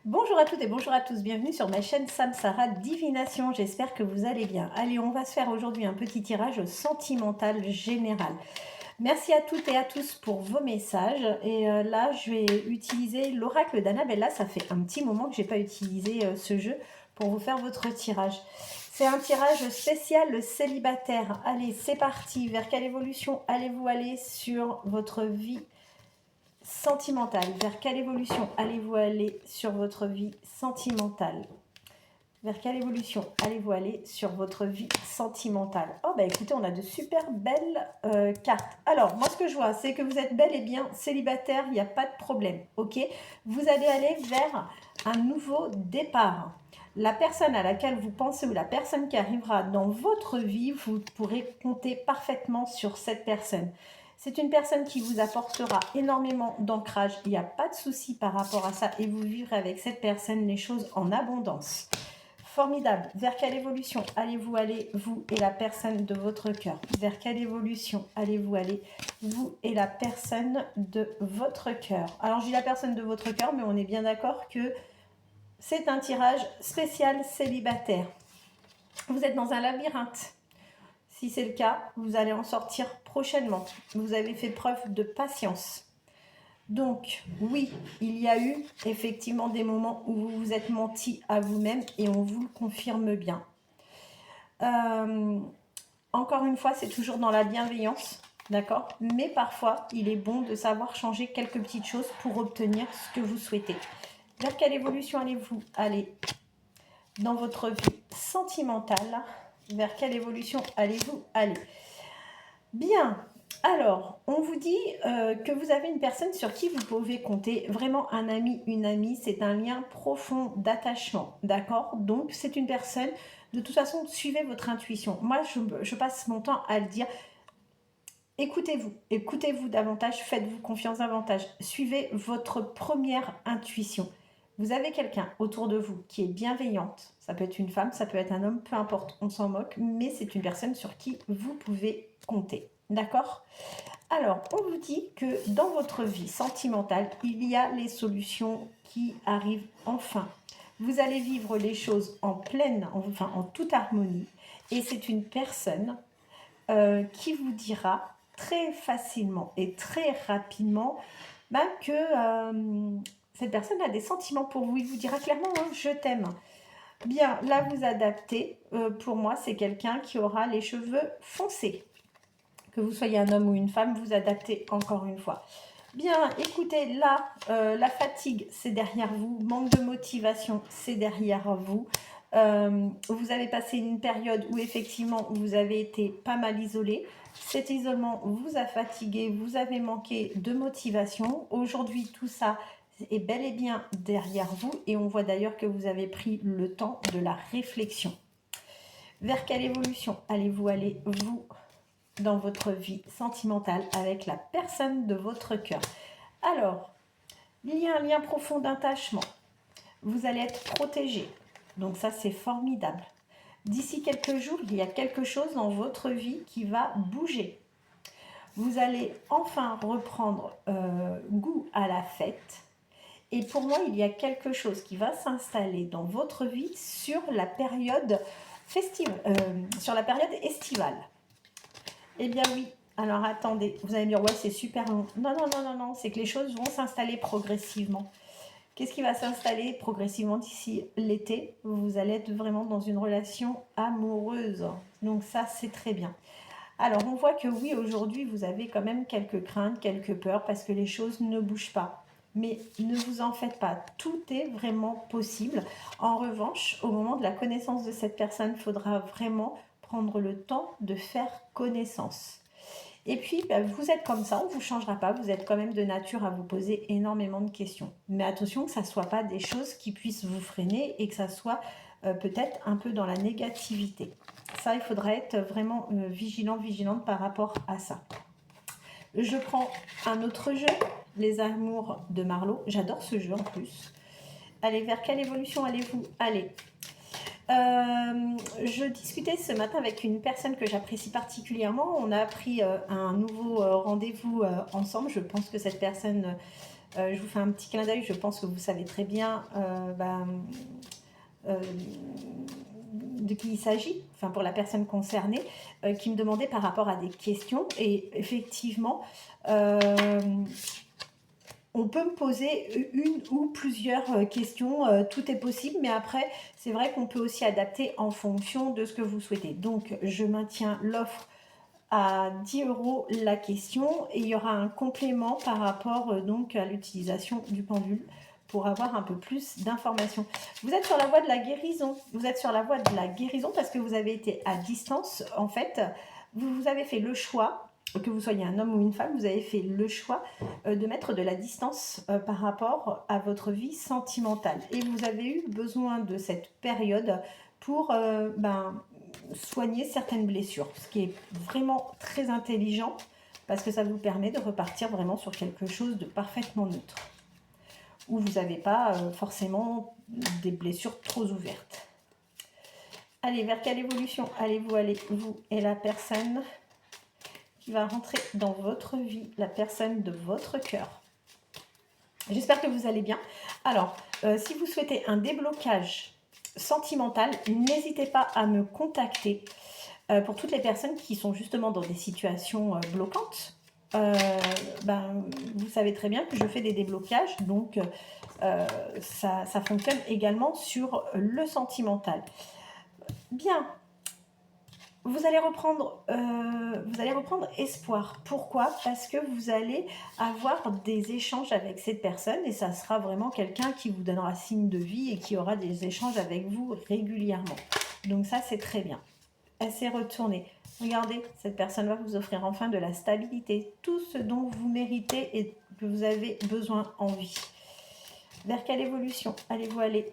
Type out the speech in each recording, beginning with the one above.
Bonjour à toutes et bonjour à tous, bienvenue sur ma chaîne Samsara Divination, j'espère que vous allez bien. Allez, on va se faire aujourd'hui un petit tirage sentimental général. Merci à toutes et à tous pour vos messages. Et là, je vais utiliser l'oracle d'Annabella. Ça fait un petit moment que je n'ai pas utilisé ce jeu pour vous faire votre tirage. C'est un tirage spécial célibataire. Allez, c'est parti. Vers quelle évolution allez-vous aller sur votre vie sentimentale? Vers quelle évolution allez-vous aller sur votre vie sentimentale? Vers quelle évolution allez-vous aller sur votre vie sentimentale? Oh bah écoutez, on a de super belles cartes. Alors, moi ce que je vois, c'est que vous êtes bel et bien célibataire, il n'y a pas de problème, ok? Vous allez aller vers un nouveau départ. La personne à laquelle vous pensez ou la personne qui arrivera dans votre vie, vous pourrez compter parfaitement sur cette personne. C'est une personne qui vous apportera énormément d'ancrage, il n'y a pas de souci par rapport à ça et vous vivrez avec cette personne les choses en abondance. Formidable. Vers quelle évolution allez-vous aller, vous et la personne de votre cœur? Vers quelle évolution allez-vous aller, vous et la personne de votre cœur? Alors, je dis la personne de votre cœur, mais on est bien d'accord que c'est un tirage spécial célibataire. Vous êtes dans un labyrinthe. Si c'est le cas, vous allez en sortir prochainement. Vous avez fait preuve de patience. Donc, oui, il y a eu effectivement des moments où vous vous êtes menti à vous-même et on vous le confirme bien. Encore une fois, c'est toujours dans la bienveillance, d'accord? Mais parfois, il est bon de savoir changer quelques petites choses pour obtenir ce que vous souhaitez. Vers quelle évolution allez-vous aller dans votre vie sentimentale? Vers quelle évolution allez-vous aller? Bien. Alors, on vous dit que vous avez une personne sur qui vous pouvez compter, vraiment un ami, une amie, c'est un lien profond d'attachement, d'accord? Donc, c'est une personne, de toute façon, suivez votre intuition. Moi, je passe mon temps à le dire, écoutez-vous davantage, faites-vous confiance davantage, suivez votre première intuition. Vous avez quelqu'un autour de vous qui est bienveillante, ça peut être une femme, ça peut être un homme, peu importe, on s'en moque, mais c'est une personne sur qui vous pouvez compter. D'accord? Alors, on vous dit que dans votre vie sentimentale, il y a les solutions qui arrivent enfin. Vous allez vivre les choses en pleine, enfin en toute harmonie. Et c'est une personne qui vous dira très facilement et très rapidement que cette personne a des sentiments pour vous. Il vous dira clairement hein, « je t'aime ». Bien, là vous adaptez. Pour moi, c'est quelqu'un qui aura les cheveux foncés. Que vous soyez un homme ou une femme, vous adaptez encore une fois. Bien, écoutez, là, la fatigue, c'est derrière vous. Manque de motivation, c'est derrière vous. Vous avez passé une période où effectivement, vous avez été pas mal isolé. Cet isolement vous a fatigué, vous avez manqué de motivation. Aujourd'hui, tout ça est bel et bien derrière vous. Et on voit d'ailleurs que vous avez pris le temps de la réflexion. Vers quelle évolution allez-vous aller, vous, dans votre vie sentimentale avec la personne de votre cœur? Alors, il y a un lien profond d'attachement. Vous allez être protégé. Donc ça, c'est formidable. D'ici quelques jours, il y a quelque chose dans votre vie qui va bouger. Vous allez enfin reprendre goût à la fête. Et pour moi, il y a quelque chose qui va s'installer dans votre vie sur la période sur la période estivale. Eh bien oui, alors attendez, vous allez me dire, ouais, c'est super long. Non, non, non, non, non, c'est que les choses vont s'installer progressivement. Qu'est-ce qui va s'installer progressivement d'ici l'été? Vous allez être vraiment dans une relation amoureuse. Donc ça, c'est très bien. Alors, on voit que oui, aujourd'hui, vous avez quand même quelques craintes, quelques peurs, parce que les choses ne bougent pas. Mais ne vous en faites pas, tout est vraiment possible. En revanche, au moment de la connaissance de cette personne, il faudra vraiment prendre le temps de faire connaissance. Et puis, vous êtes comme ça, on ne vous changera pas, vous êtes quand même de nature à vous poser énormément de questions. Mais attention que ça ne soit pas des choses qui puissent vous freiner et que ça soit peut-être un peu dans la négativité. Ça, il faudra être vraiment vigilante par rapport à ça. Je prends un autre jeu, Les Amours de Marlowe. J'adore ce jeu en plus. Allez, vers quelle évolution allez-vous aller? Je discutais ce matin avec une personne que j'apprécie particulièrement. On a pris un nouveau rendez-vous ensemble. Je pense que cette personne Je vous fais un petit clin d'œil, je pense que vous savez très bien de qui il s'agit, enfin pour la personne concernée, qui me demandait par rapport à des questions. Et effectivement, on peut me poser une ou plusieurs questions, tout est possible, mais après, c'est vrai qu'on peut aussi adapter en fonction de ce que vous souhaitez. Donc, je maintiens l'offre à 10 € la question, et il y aura un complément par rapport donc à l'utilisation du pendule pour avoir un peu plus d'informations. Vous êtes sur la voie de la guérison. Vous êtes sur la voie de la guérison parce que vous avez été à distance. En fait, vous avez fait le choix, que vous soyez un homme ou une femme, vous avez fait le choix de mettre de la distance par rapport à votre vie sentimentale. Et vous avez eu besoin de cette période pour soigner certaines blessures, ce qui est vraiment très intelligent parce que ça vous permet de repartir vraiment sur quelque chose de parfaitement neutre, où vous n'avez pas forcément des blessures trop ouvertes. Allez, vers quelle évolution allez-vous aller, vous et la personne qui va rentrer dans votre vie, la personne de votre cœur? J'espère que vous allez bien. Alors, si vous souhaitez un déblocage sentimental, n'hésitez pas à me contacter. Pour toutes les personnes qui sont justement dans des situations bloquantes, vous savez très bien que je fais des déblocages, donc ça fonctionne également sur le sentimental. Bien, vous allez reprendre espoir. Pourquoi? Parce que vous allez avoir des échanges avec cette personne et ça sera vraiment quelqu'un qui vous donnera signe de vie et qui aura des échanges avec vous régulièrement. Donc ça, c'est très bien. Elle s'est retournée. Regardez, cette personne va vous offrir enfin de la stabilité, tout ce dont vous méritez et que vous avez besoin en vie. Vers quelle évolution allez-vous aller,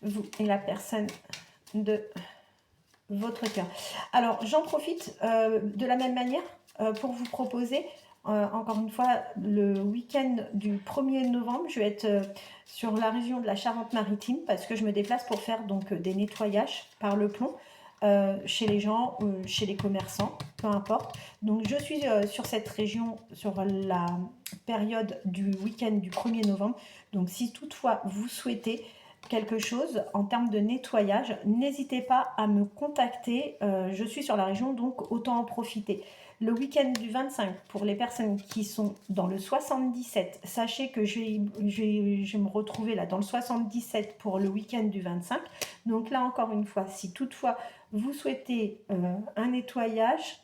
vous et la personne de votre cœur? Alors, j'en profite de la même manière pour vous proposer, encore une fois, le week-end du 1er novembre. Je vais être sur la région de la Charente-Maritime parce que je me déplace pour faire donc des nettoyages par le plomb chez les gens, chez les commerçants, peu importe. Donc, je suis sur cette région sur la période du week-end du 1er novembre. Donc, si toutefois vous souhaitez quelque chose en termes de nettoyage, n'hésitez pas à me contacter. Je suis sur la région, donc autant en profiter. Le week-end du 25, pour les personnes qui sont dans le 77, sachez que je vais me retrouver là dans le 77 pour le week-end du 25. Donc là, encore une fois, si toutefois vous souhaitez un nettoyage,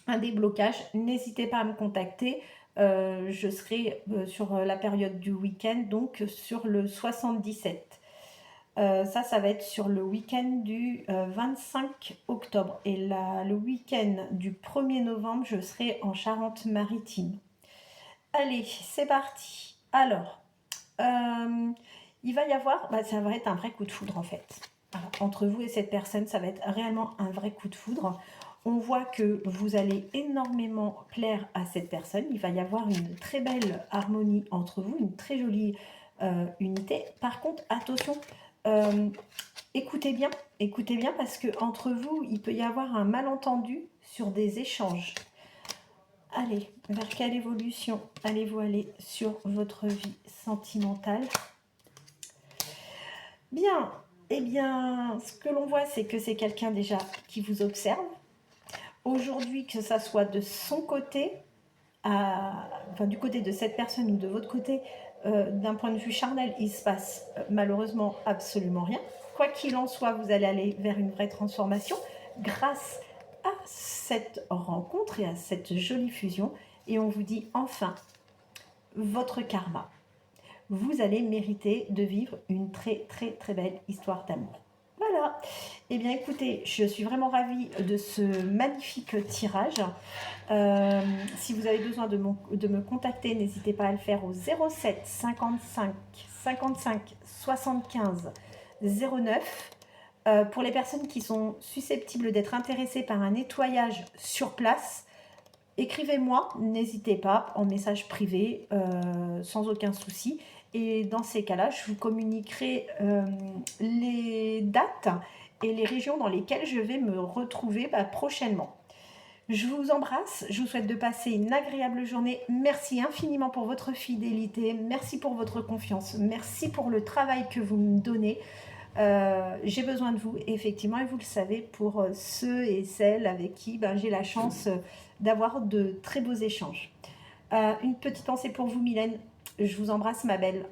un déblocage, n'hésitez pas à me contacter. Je serai sur la période du week-end, donc sur le 77. Ça va être sur le week-end du 25 octobre. Et le week-end du 1er novembre, je serai en Charente-Maritime. Allez, c'est parti. Alors, il va y avoir, ça va être un vrai coup de foudre en fait. Alors, entre vous et cette personne, ça va être réellement un vrai coup de foudre. On voit que vous allez énormément plaire à cette personne. Il va y avoir une très belle harmonie entre vous, une très jolie unité. Par contre, attention, écoutez bien parce que entre vous, il peut y avoir un malentendu sur des échanges. Allez, vers quelle évolution allez-vous aller sur votre vie sentimentale? Bien, eh bien, ce que l'on voit, c'est que c'est quelqu'un déjà qui vous observe. Aujourd'hui, que ça soit de son côté, du côté de cette personne ou de votre côté, d'un point de vue charnel, il se passe malheureusement absolument rien. Quoi qu'il en soit, vous allez aller vers une vraie transformation grâce à cette rencontre et à cette jolie fusion. Et on vous dit enfin, votre karma. Vous allez mériter de vivre une très très très belle histoire d'amour. Voilà. Eh bien écoutez, je suis vraiment ravie de ce magnifique tirage. Si vous avez besoin de me contacter, n'hésitez pas à le faire au 07 55 55 75 09. Pour les personnes qui sont susceptibles d'être intéressées par un nettoyage sur place, écrivez-moi, n'hésitez pas, en message privé, sans aucun souci. Et dans ces cas-là, je vous communiquerai les dates et les régions dans lesquelles je vais me retrouver prochainement. Je vous embrasse, je vous souhaite de passer une agréable journée. Merci infiniment pour votre fidélité, merci pour votre confiance, merci pour le travail que vous me donnez. J'ai besoin de vous, effectivement, et vous le savez, pour ceux et celles avec qui j'ai la chance d'avoir de très beaux échanges. Une petite pensée pour vous, Mylène. Je vous embrasse, ma belle.